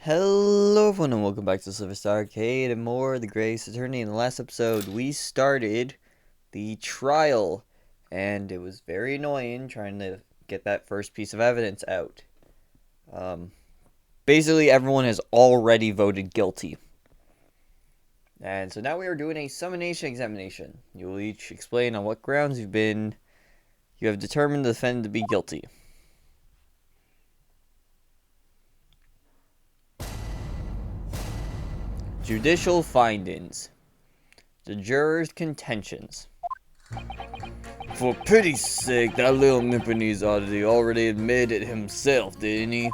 Hello everyone and welcome back to SliverStar Arcade and more, the Ace Attorney. In the last episode, we started the trial, and it was very annoying trying to get that first piece of evidence out. Basically, everyone has already voted guilty. And so now we are doing a summation examination. You will each explain on what grounds you have determined the defendant to be guilty. Judicial findings. The jurors' contentions. For pity's sake, that little Nipponese oddity already admitted himself, didn't he?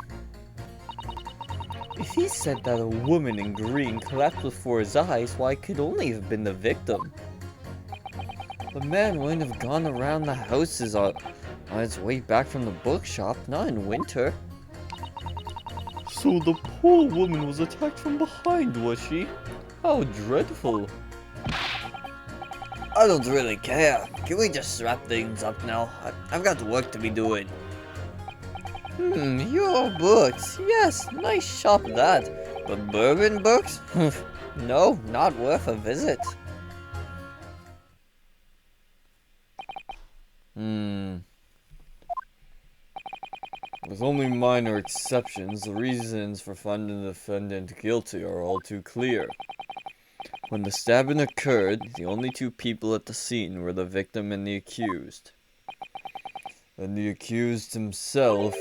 If he said that a woman in green collapsed before his eyes, why, it could only have been the victim. The man wouldn't have gone around the houses on his way back from the bookshop, not in winter. So the poor woman was attacked from behind, was she? How dreadful. I don't really care. Can we just wrap things up now? I've got work to be doing. Your books. Yes, nice shop that. But bourbon books? No, not worth a visit. With only minor exceptions, the reasons for finding the defendant guilty are all too clear. When the stabbing occurred, the only two people at the scene were the victim and the accused. And the accused himself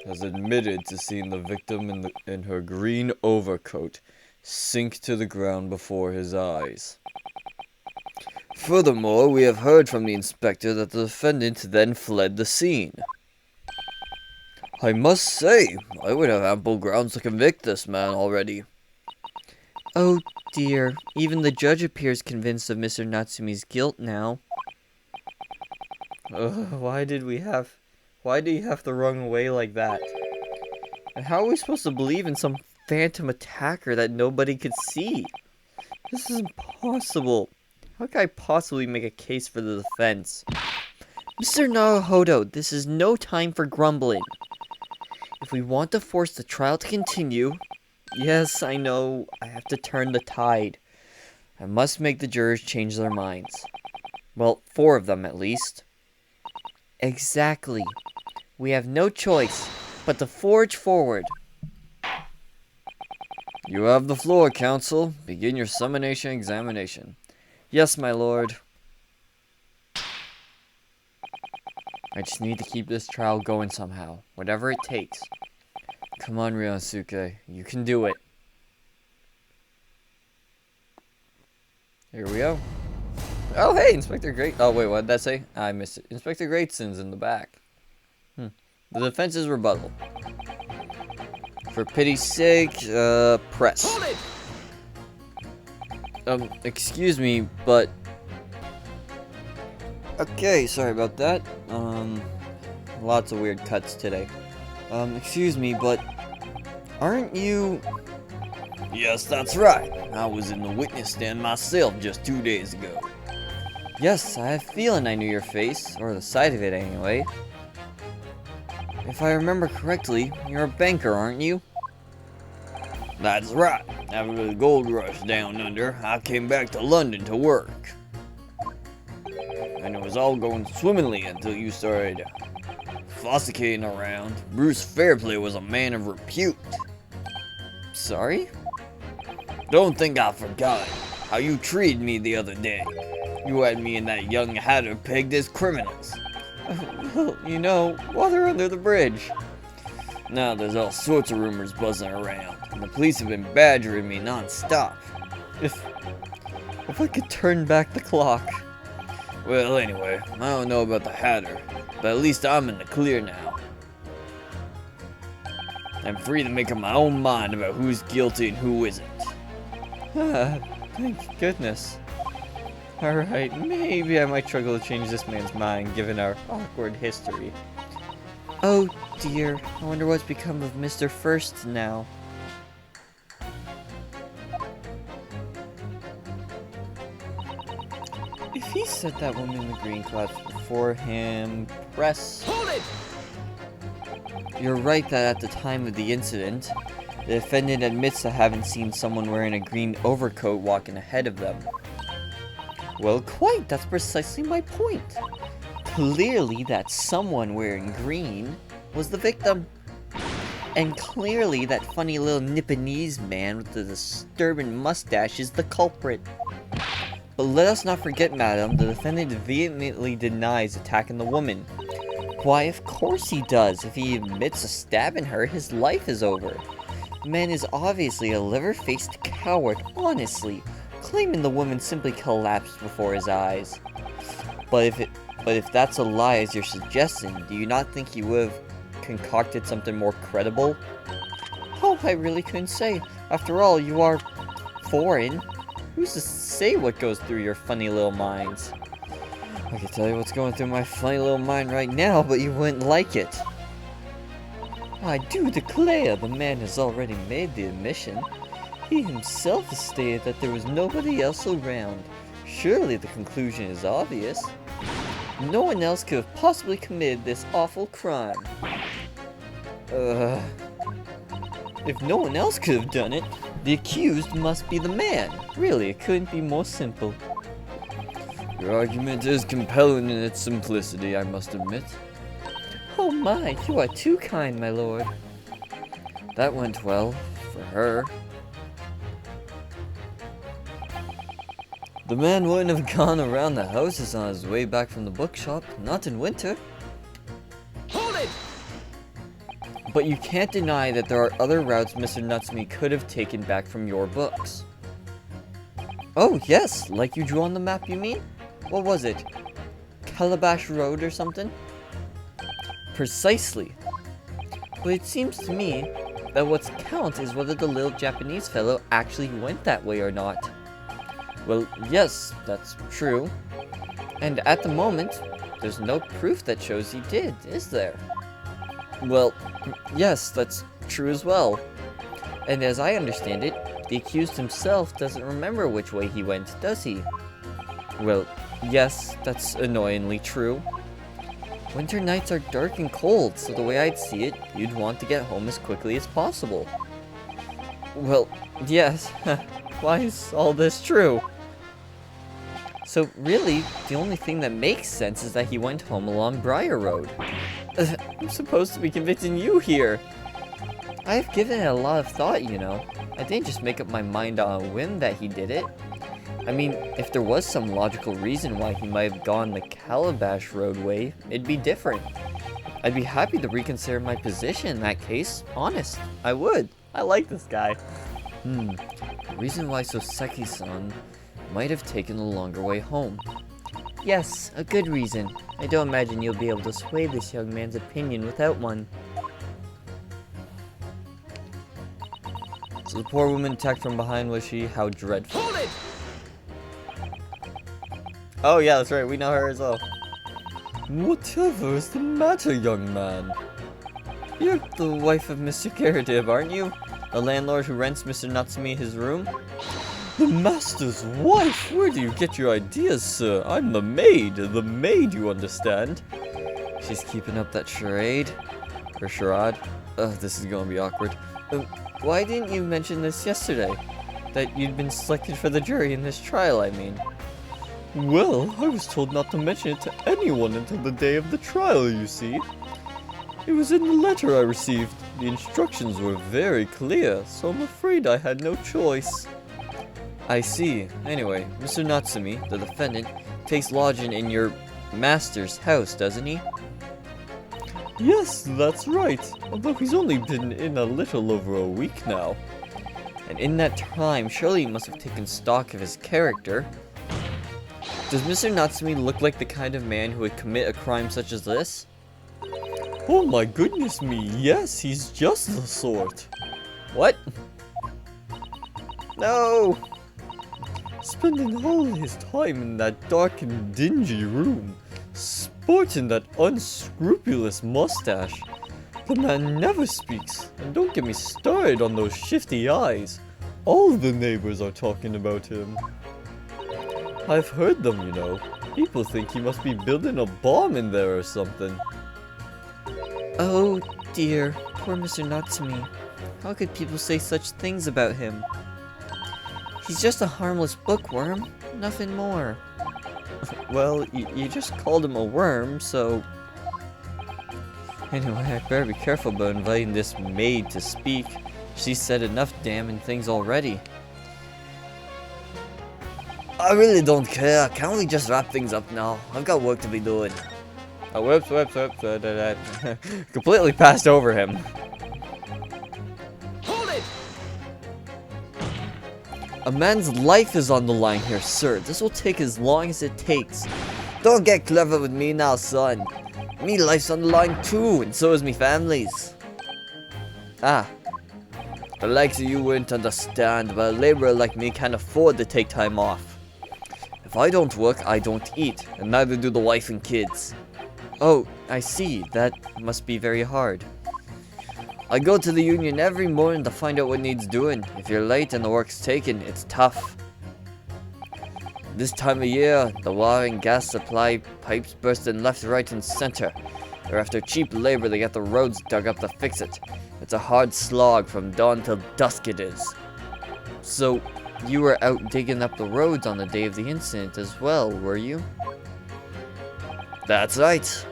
has admitted to seeing the victim in her green overcoat sink to the ground before his eyes. Furthermore, we have heard from the inspector that the defendant then fled the scene. I must say, I would have ample grounds to convict this man already. Oh dear, even the judge appears convinced of Mr. Natsumi's guilt now. Why do you have to run away like that? And how are we supposed to believe in some phantom attacker that nobody could see? This is impossible. How can I possibly make a case for the defense? Mr. Naruhodo, this is no time for grumbling. If we want to force the trial to continue, yes, I know, I have to turn the tide. I must make the jurors change their minds. Well, 4 of them at least. Exactly. We have no choice but to forge forward. You have the floor, counsel. Begin your summation examination. Yes, my lord. I just need to keep this trial going somehow, whatever it takes. Come on, Ryosuke, you can do it. Here we go. Oh, hey, Inspector Great. Oh, wait, what did that say? I missed it. Inspector Greatson's in the back. The defense's rebuttal. For pity's sake, press. Hold it! Excuse me, but... Okay, sorry about that. Lots of weird cuts today. Excuse me, but aren't you... Yes, that's right. I was in the witness stand myself just 2 days ago. Yes, I have a feeling I knew your face, or the sight of it anyway. If I remember correctly, you're a banker, aren't you? That's right. After the gold rush down under, I came back to London to work. And it was all going swimmingly until you started fossicating around. Bruce Fairplay was a man of repute. Sorry? Don't think I forgot how you treated me the other day. You had me and that young hatter pegged as criminals. Well, you know, water under the bridge. Now there's all sorts of rumors buzzing around, and the police have been badgering me non-stop. If I could turn back the clock. Well, anyway, I don't know about the hatter, but at least I'm in the clear now. I'm free to make up my own mind about who's guilty and who isn't. Thank goodness. Alright, maybe I might struggle to change this man's mind given our awkward history. Oh dear, I wonder what's become of Mr. First now. If he said that woman in the green collapsed before him, press. Hold it! You're right that at the time of the incident, The defendant admits to having seen someone wearing a green overcoat walking ahead of them. Well, quite, that's precisely my point. Clearly, that someone wearing green was the victim. And clearly, that funny little Nipponese man with the disturbing mustache is the culprit. But let us not forget, madam, the defendant vehemently denies attacking the woman. Why, of course he does. If he admits to stabbing her, his life is over. The man is obviously a liver-faced coward, honestly, claiming the woman simply collapsed before his eyes. But if that's a lie as you're suggesting, do you not think he would have concocted something more credible? Oh, I really couldn't say. After all, you are foreign. Who's to say what goes through your funny little minds? I can tell you what's going through my funny little mind right now, but you wouldn't like it. I do declare the man has already made the admission. He himself has stated that there was nobody else around. Surely the conclusion is obvious. No one else could have possibly committed this awful crime. If no one else could have done it, the accused must be the man. Really, it couldn't be more simple. Your argument is compelling in its simplicity, I must admit. Oh my, you are too kind, my lord. That went well, for her. The man wouldn't have gone around the houses on his way back from the bookshop, not in winter. Hold it! But you can't deny that there are other routes Mr. Natsume could have taken back from your books. Oh yes, like you drew on the map, you mean? What was it? Calabash Road or something? Precisely. But it seems to me that what counts is whether the little Japanese fellow actually went that way or not. Well, yes, that's true. And at the moment, there's no proof that shows he did, is there? Well, yes, that's true as well. And as I understand it, the accused himself doesn't remember which way he went, does he? Well, yes, that's annoyingly true. Winter nights are dark and cold, so the way I'd see it, you'd want to get home as quickly as possible. Well, yes. Why is all this true? So really, the only thing that makes sense is that he went home along Briar Road. I'm supposed to be convincing you here. I've given it a lot of thought, you know. I didn't just make up my mind on a whim that he did it. I mean, if there was some logical reason why he might have gone the Calabash Road way, it'd be different. I'd be happy to reconsider my position in that case. Honest, I would. I like this guy. The reason why Soseki-san might have taken the longer way home. Yes, a good reason. I don't imagine you'll be able to sway this young man's opinion without one. So the poor woman attacked from behind, was she? How dreadful. Hold it! Oh yeah, that's right, we know her as well. Whatever is the matter, young man? You're the wife of Mr. Garadib, aren't you? The landlord who rents Mr. Natsume his room? The master's wife? Where do you get your ideas, sir? I'm the maid, you understand? She's keeping up that charade. Or charade. This is gonna be awkward. Why didn't you mention this yesterday? That you'd been selected for the jury in this trial, I mean. Well, I was told not to mention it to anyone until the day of the trial, you see. It was in the letter I received. The instructions were very clear, so I'm afraid I had no choice. I see. Anyway, Mr. Natsume, the defendant, takes lodging in your master's house, doesn't he? Yes, that's right. Although he's only been in a little over a week now. And in that time, surely he must have taken stock of his character. Does Mr. Natsume look like the kind of man who would commit a crime such as this? Oh my goodness me, yes, he's just the sort. What? No! Spending all his time in that dark and dingy room, sporting that unscrupulous mustache. The man never speaks, and don't get me started on those shifty eyes. All the neighbors are talking about him. I've heard them, you know. People think he must be building a bomb in there or something. Oh dear. Poor Mr. Natsumi. How could people say such things about him? He's just a harmless bookworm, nothing more. Well, you just called him a worm, so... Anyway, I better be careful about inviting this maid to speak. She's said enough damning things already. I really don't care. Can't we just wrap things up now? I've got work to be doing. Oh, whoops. Completely passed over him. Hold it! A man's life is on the line here, sir. This will take as long as it takes. Don't get clever with me now, son. Me life's on the line too, and so is me family's. Ah. The likes of you wouldn't understand, but a laborer like me can't afford to take time off. If I don't work, I don't eat, and neither do the wife and kids. Oh, I see. That must be very hard. I go to the union every morning to find out what needs doing. If you're late and the work's taken, it's tough. This time of year, the water and gas supply pipes bursting left, right, and center. They're after cheap labor to get the roads dug up to fix it. It's a hard slog from dawn till dusk it is. So, you were out digging up the roads on the day of the incident as well, were you? That's right.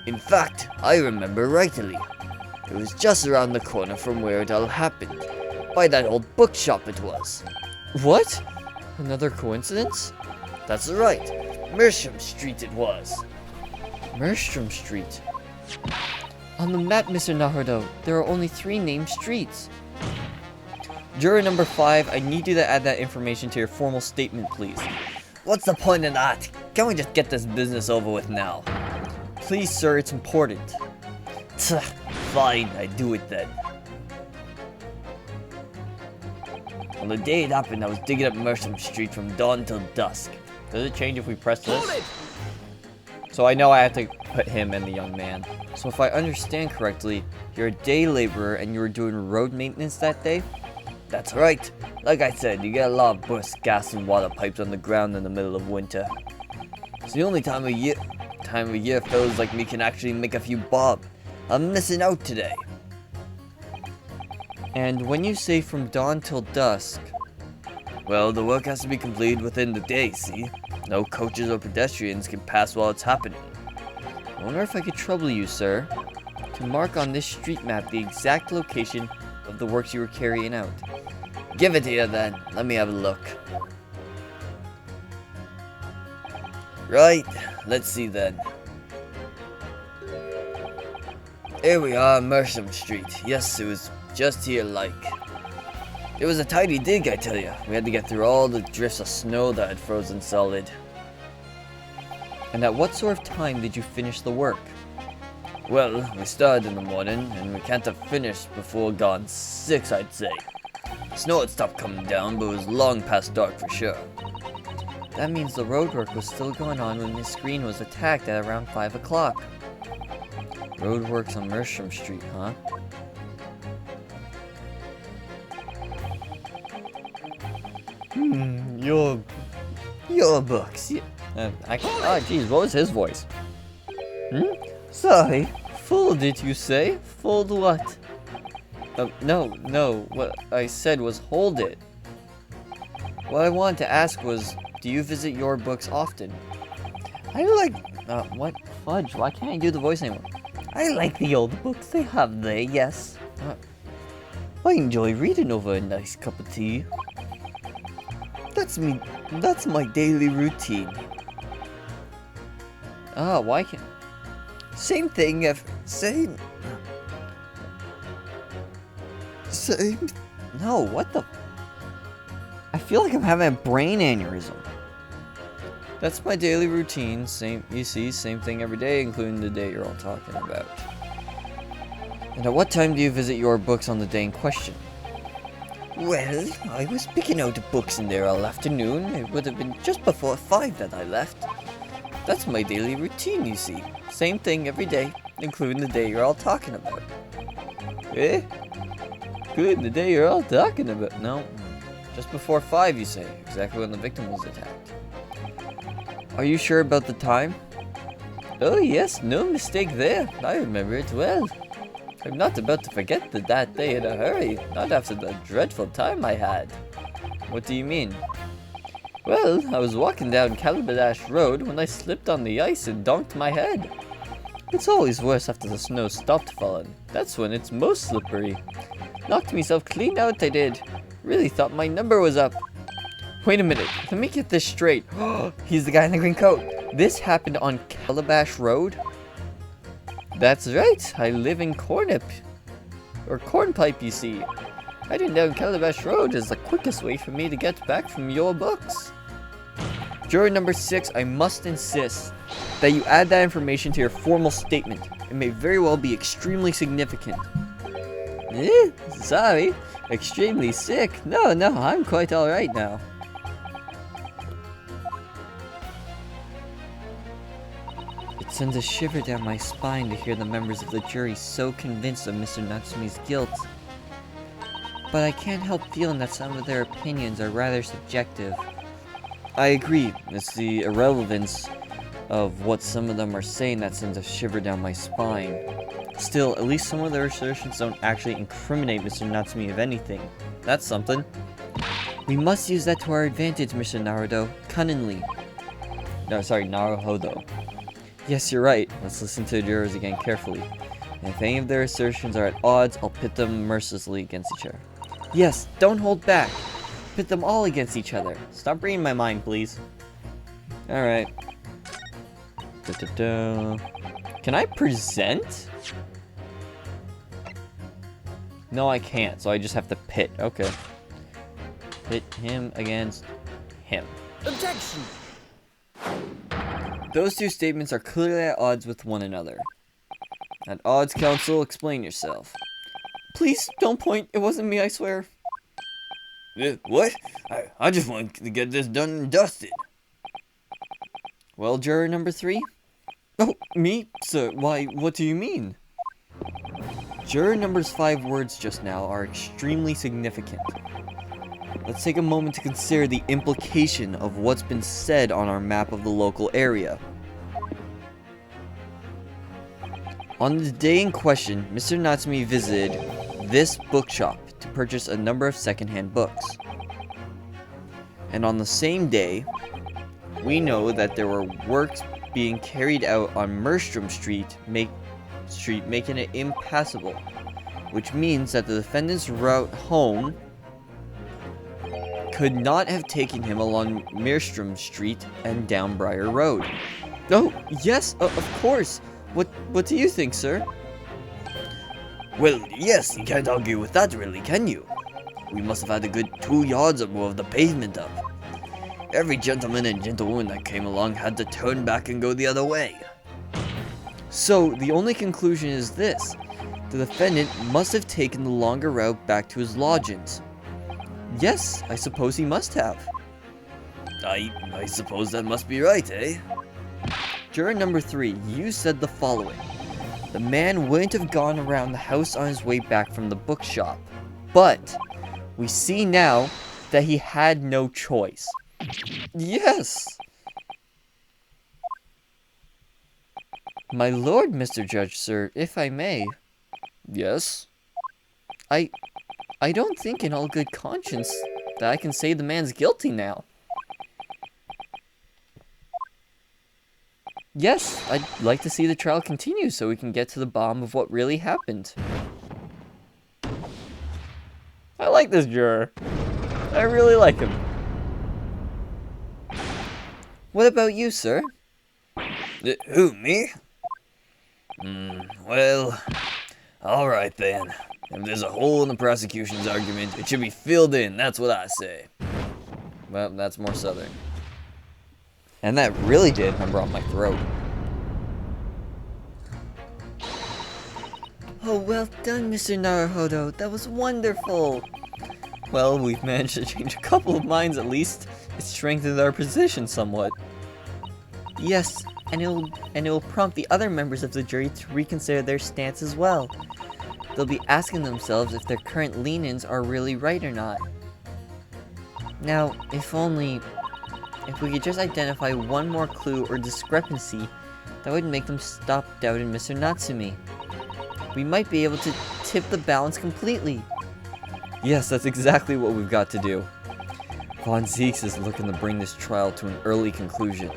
In fact, I remember rightly. It was just around the corner from where it all happened. By that old bookshop it was. What? Another coincidence? That's right. Mersham Street it was. Merstrom Street. On the map, Mr. Naruto, there are only 3 named streets. Juror number 5, I need you to add that information to your formal statement, please. What's the point in that? Can't we just get this business over with now? Please, sir, it's important. Fine, I do it then. On the day it happened, I was digging up Mersham Street from dawn till dusk. Does it change if we press Hold this? it! So I know I have to put him and the young man. So if I understand correctly, you're a day laborer and you were doing road maintenance that day? That's right. Like I said, you get a lot of burst gas and water pipes on the ground in the middle of winter. It's the only time of year fellas like me can actually make a few bob. I'm missing out today. And when you say from dawn till dusk... Well, the work has to be completed within the day, see? No coaches or pedestrians can pass while it's happening. I wonder if I could trouble you, sir, to mark on this street map the exact location of the works you were carrying out. Give it here then. Let me have a look. Right, let's see then. Here we are, Mersham Street. Yes, it was just here like. It was a tidy dig, I tell you. We had to get through all the drifts of snow that had frozen solid. And at what sort of time did you finish the work? Well, we started in the morning, and we can't have finished before gone 6, I'd say. Snow had stopped coming down, but it was long past dark for sure. That means the road work was still going on when Miss Green was attacked at around 5 o'clock. Roadworks on Mersham Street, huh? Your books. Oh, geez, what was his voice? Sorry. Fold it, you say? Fold what? No, what I said was hold it. What I wanted to ask was, do you visit your books often? I like... What? Fudge, why can't I do the voice anymore? I like the old books they have there, yes. I enjoy reading over a nice cup of tea. That's me. That's my daily routine. Why can't... Same thing Same... No, what the... I feel like I'm having a brain aneurysm. That's my daily routine. Same thing every day, including the day you're all talking about. And at what time do you visit your books on the day in question? Well, I was picking out books in there all afternoon. It would have been just before 5 that I left. That's my daily routine, you see. Same thing every day, including the day you're all talking about. Eh? Good, the day you're all talking about. No, just before 5, you say, exactly when the victim was attacked. Are you sure about the time? Oh yes, no mistake there. I remember it well. I'm not about to forget that day in a hurry, not after the dreadful time I had. What do you mean? Well, I was walking down Calabash Road when I slipped on the ice and donked my head. It's always worse after the snow stopped falling. That's when it's most slippery. Knocked myself clean out, I did. Really thought my number was up. Wait a minute, let me get this straight. He's the guy in the green coat. This happened on Calabash Road? That's right, I live in Cornpipe, you see. Riding down Calabash Road is the quickest way for me to get back from your books. Juror number 6, I must insist that you add that information to your formal statement. It may very well be extremely significant. Sorry, extremely sick. No, I'm quite alright now. It sends a shiver down my spine to hear the members of the jury so convinced of Mr. Natsumi's guilt. But I can't help feeling that some of their opinions are rather subjective. I agree, it's the irrelevance of what some of them are saying that sends a shiver down my spine. Still, at least some of their assertions don't actually incriminate Mr. Natsumi of anything. That's something. We must use that to our advantage, Mr. Naruto. Cunningly. No, sorry, Naruhodo. Yes, you're right. Let's listen to the jurors again carefully. And if any of their assertions are at odds, I'll pit them mercilessly against each other. Yes, don't hold back. Pit them all against each other. Stop reading my mind, please. Alright. Can I present? No, I can't, so I just have to pit. Okay. Pit him against him. Objection! Those two statements are clearly at odds with one another. At odds, counsel, explain yourself. Please, don't point. It wasn't me, I swear. What? I just want to get this done and dusted. Well, juror number 3? Oh, me? Sir, why, what do you mean? Juror number's 5 words just now are extremely significant. Let's take a moment to consider the implication of what's been said on our map of the local area. On the day in question, Mr. Natsumi visited this bookshop to purchase a number of secondhand books. And on the same day, we know that there were works being carried out on Merstrom Street, making it impassable, which means that the defendant's route home could not have taken him along Merstrom Street and down Briar Road. Oh, yes, of course. What do you think, sir? Well, yes, you can't argue with that, really, can you? We must have had a good 2 yards or more of the pavement up. Every gentleman and gentlewoman that came along had to turn back and go the other way. So, the only conclusion is this. The defendant must have taken the longer route back to his lodgings. Yes, I suppose he must have. I suppose that must be right, eh? Juror number 3, you said the following. The man wouldn't have gone around the house on his way back from the bookshop. But, we see now that he had no choice. Yes! My lord, Mr. Judge, sir, if I may. Yes? I don't think in all good conscience that I can say the man's guilty now. Yes, I'd like to see the trial continue so we can get to the bottom of what really happened. I like this juror. I really like him. What about you, sir? Who, me? Well, alright then. If there's a hole in the prosecution's argument, it should be filled in, that's what I say. Well, that's more southern. And that really did hammer on my throat. Oh, well done, Mr. Naruhodo. That was wonderful. Well, we've managed to change a couple of minds at least. It strengthened our position somewhat. Yes, and it will prompt the other members of the jury to reconsider their stance as well. They'll be asking themselves if their current leanings are really right or not. Now, if we could just identify one more clue or discrepancy that would make them stop doubting Mr. Natsumi. we might be able to tip the balance completely. Yes, that's exactly what we've got to do. Von Zieks is looking to bring this trial to an early conclusion.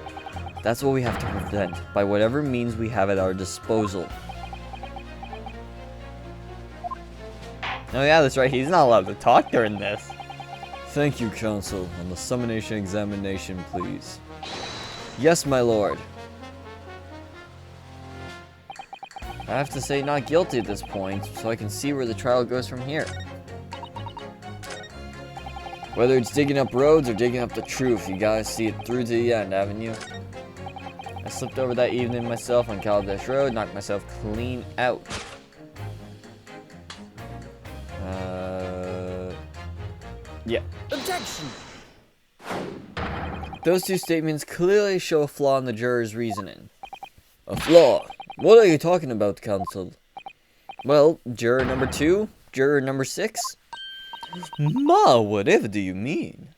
That's what we have to prevent, by whatever means we have at our disposal. Oh yeah, that's right, he's not allowed to talk during this. Thank you, Counsel. On the summation examination, please. Yes, my lord. I have to say not guilty at this point, so I can see where the trial goes from here. Whether it's digging up roads or digging up the truth, you gotta see it through to the end, haven't you? I slipped over that evening myself on Calabash Road, knocked myself clean out. Yeah. Objection! Those two statements clearly show a flaw in the juror's reasoning. A flaw? What are you talking about, counsel? Well, juror number 2, juror number 6. Ma, whatever do you mean?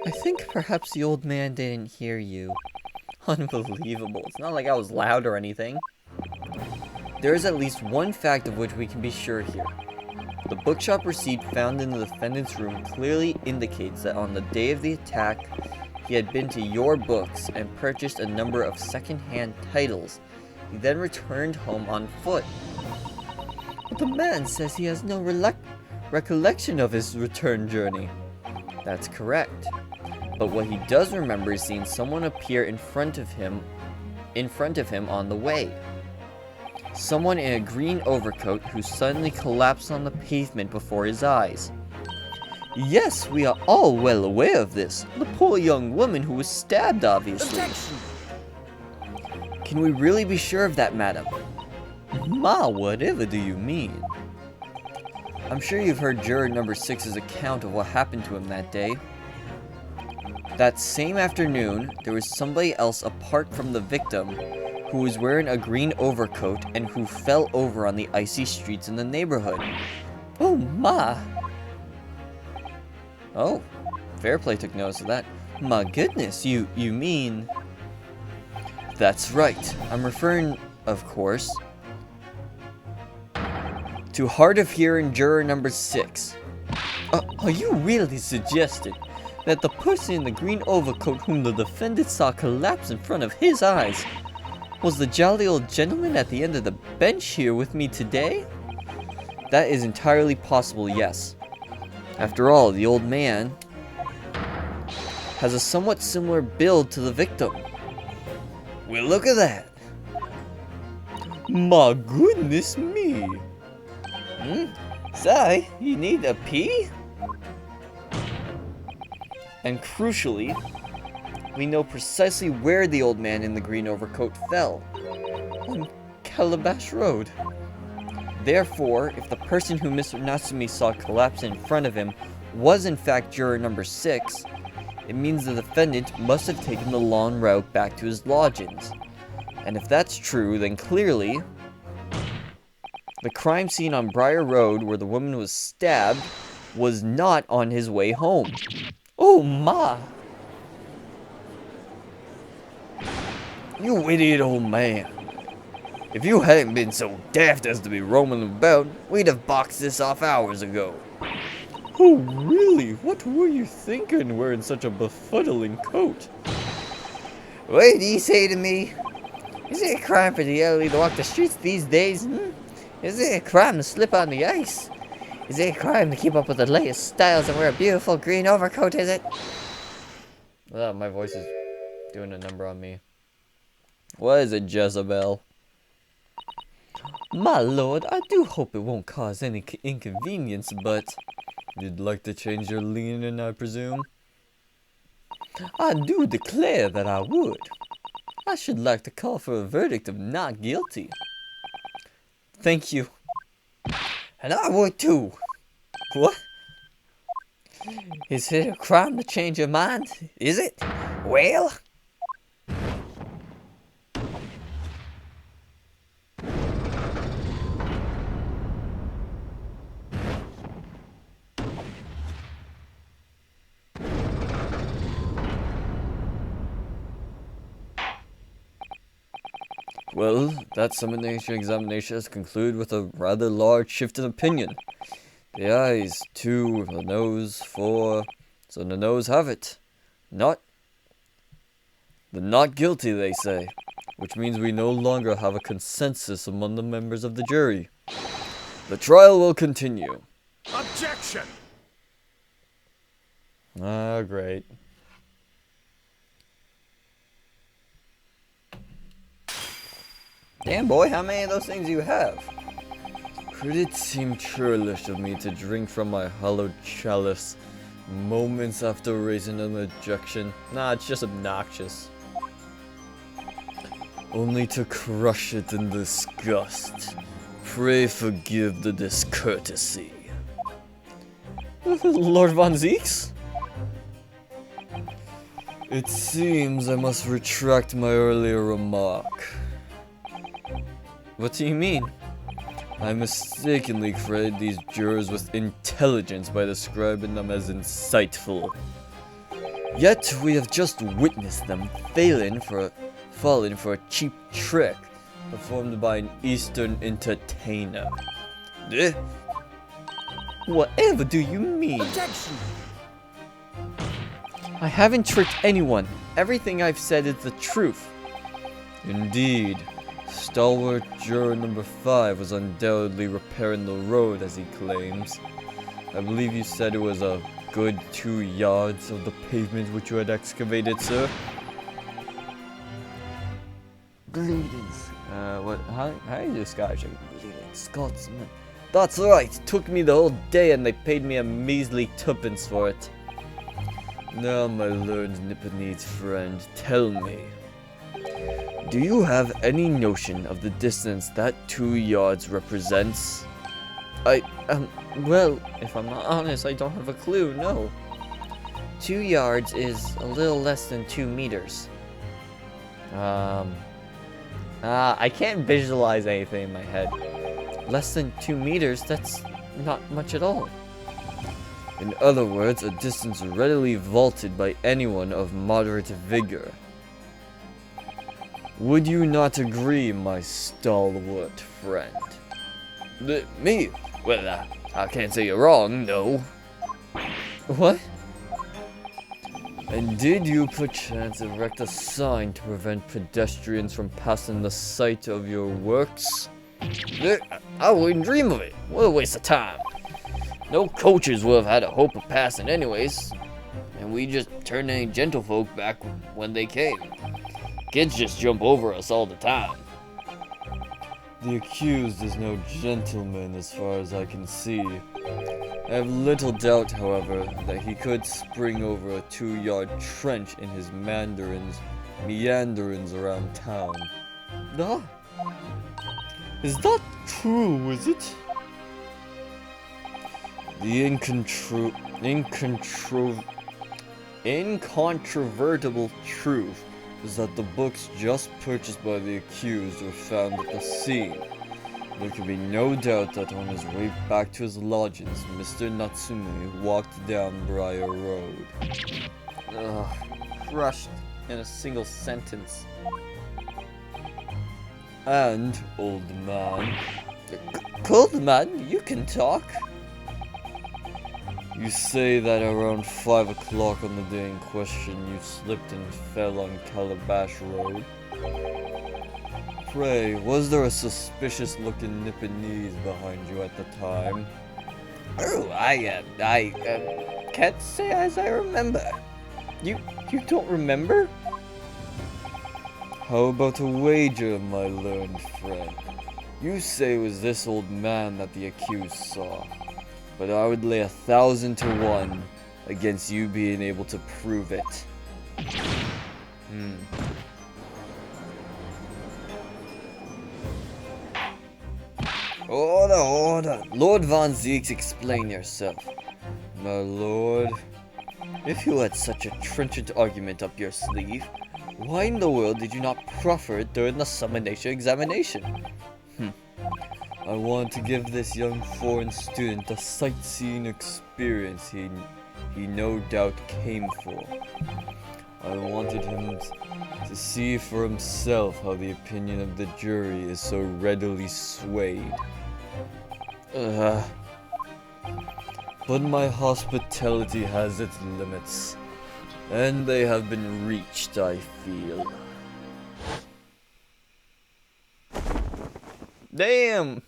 I think perhaps the old man didn't hear you. Unbelievable. It's not like I was loud or anything. There is at least one fact of which we can be sure here. The bookshop receipt found in the defendant's room clearly indicates that on the day of the attack, he had been to your books and purchased a number of second-hand titles. He then returned home on foot. But the man says he has no recollection of his return journey. That's correct. But what he does remember is seeing someone appear in front of him on the way. Someone in a green overcoat who suddenly collapsed on the pavement before his eyes. Yes, we are all well aware of this. The poor young woman who was stabbed, obviously. Objection! Can we really be sure of that, madam? Ma, whatever do you mean? I'm sure you've heard juror number 6's account of what happened to him that day. That same afternoon, there was somebody else apart from the victim who was wearing a green overcoat and who fell over on the icy streets in the neighborhood. Oh, ma! Oh, Fairplay took notice of that. My goodness, you mean... That's right. I'm referring, of course, to hard of hearing juror number 6. Are you really suggesting that the person in the green overcoat whom the defendant saw collapse in front of his eyes was the jolly old gentleman at the end of the bench here with me today? That is entirely possible, yes. After all, the old man has a somewhat similar build to the victim. Well, look at that. My goodness me. Sorry, you need a pee? And crucially, we know precisely where the old man in the green overcoat fell. On Calabash Road. Therefore, if the person who Mr. Natsumi saw collapse in front of him was in fact juror number 6, it means the defendant must have taken the long route back to his lodgings. And if that's true, then clearly, the crime scene on Briar Road where the woman was stabbed was not on his way home. Oh ma! You idiot old man. If you hadn't been so daft as to be roaming about, we'd have boxed this off hours ago. Oh, really? What were you thinking wearing such a befuddling coat? What did he say to me? Is it a crime for the elderly to walk the streets these days? Is it a crime to slip on the ice? Is it a crime to keep up with the latest styles and wear a beautiful green overcoat, is it? My voice is doing a number on me. What is it, Jezebel? My lord, I do hope it won't cause any inconvenience, but... You'd like to change your leaning, I presume? I do declare that I would. I should like to call for a verdict of not guilty. Thank you. And I would too. What? Is it a crime to change your mind? Is it? Well... Well, that summation examination has concluded with a rather large shift in opinion. The ayes, 2, the noes, 4, so the noes have it. Not guilty, they say, which means we no longer have a consensus among the members of the jury. The trial will continue. Objection! Ah, great. Damn, boy, how many of those things do you have? Could it seem churlish of me to drink from my hallowed chalice moments after raising an objection? Nah, it's just obnoxious. Only to crush it in disgust. Pray forgive the discourtesy. Lord Von Zeeks? It seems I must retract my earlier remark. What do you mean? I mistakenly credited these jurors with intelligence by describing them as insightful. Yet we have just witnessed them falling for a cheap trick performed by an Eastern entertainer. Eh? Whatever do you mean? Objection! I haven't tricked anyone. Everything I've said is the truth. Indeed, stalwart juror number 5 was undoubtedly repairing the road, as he claims. I believe you said it was a good 2 yards of the pavement which you had excavated, sir? Greetings. How do you describe it? Bleeding Scotsman. That's right, took me the whole day and they paid me a measly tuppence for it. Now, my learned Nipponese friend, tell me, do you have any notion of the distance that 2 yards represents? Well, if I'm not honest, I don't have a clue, no. 2 yards is a little less than 2 meters. I can't visualize anything in my head. Less than 2 meters, that's not much at all. In other words, a distance readily vaulted by anyone of moderate vigor. Would you not agree, my stalwart friend? Me? Well, I can't say you're wrong, no. What? And did you perchance erect a sign to prevent pedestrians from passing the site of your works? I wouldn't dream of it. What a waste of time. No coaches would have had a hope of passing anyways. And we just turned any gentlefolk back when they came. Kids just jump over us all the time. The accused is no gentleman as far as I can see. I have little doubt, however, that he could spring over a 2-yard trench in his meanderings around town. No. Is that true, is it? The incontrovertible truth is that the books just purchased by the accused were found at the scene. There can be no doubt that on his way back to his lodgings, Mr. Natsume walked down Briar Road. Ugh, crushed in a single sentence. And, old man, Cold man, you can talk. you say that around 5 o'clock on the day in question you slipped and fell on Calabash Road. Pray, was there a suspicious-looking Nipponese behind you at the time? Oh, I can't say as I remember. You don't remember? How about a wager, my learned friend? You say it was this old man that the accused saw, but I would lay 1,000 to 1 against you being able to prove it. Order! Lord Von Zeeks, explain yourself. My lord, if you had such a trenchant argument up your sleeve, why in the world did you not proffer it during the summation examination? I want to give this young foreign student the sightseeing experience he no doubt came for. I wanted him to see for himself how the opinion of the jury is so readily swayed. But my hospitality has its limits, and they have been reached, I feel. Damn!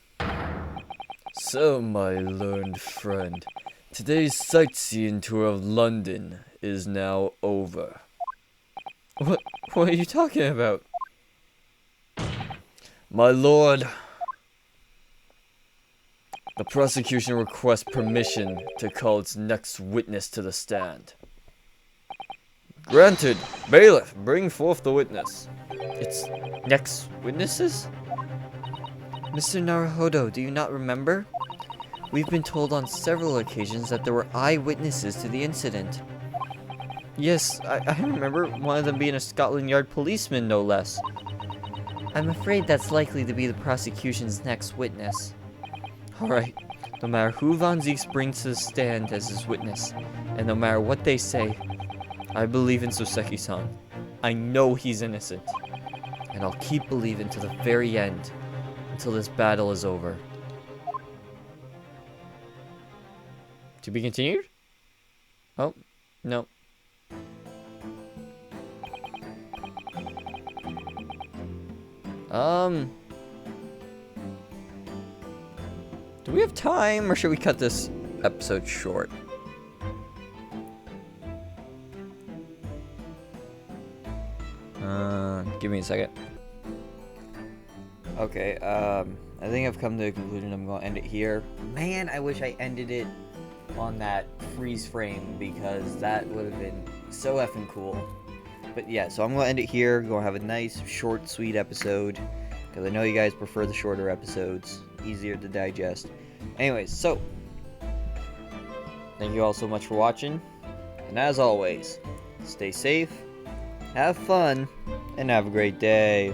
So, my learned friend, today's sightseeing tour of London is now over. What are you talking about? My lord, the prosecution requests permission to call its next witness to the stand. Granted. Bailiff, bring forth the witness. It's next witnesses? Mr. Naruhodo, do you not remember? We've been told on several occasions that there were eyewitnesses to the incident. Yes, I remember one of them being a Scotland Yard policeman, no less. I'm afraid that's likely to be the prosecution's next witness. Alright, no matter who Von Zieks brings to the stand as his witness, and no matter what they say, I believe in Soseki-san. I know he's innocent. And I'll keep believing to the very end, until this battle is over. To be continued? Oh, no. Do we have time, or should we cut this episode short? Give me a second. Okay, I think I've come to a conclusion. I'm gonna end it here. Man, I wish I ended it on that freeze frame, because that would have been so effing cool. But yeah, so I'm gonna end it here. Gonna have a nice, short, sweet episode, because I know you guys prefer the shorter episodes, easier to digest. Anyways, so thank you all so much for watching, and as always, stay safe, have fun, and have a great day.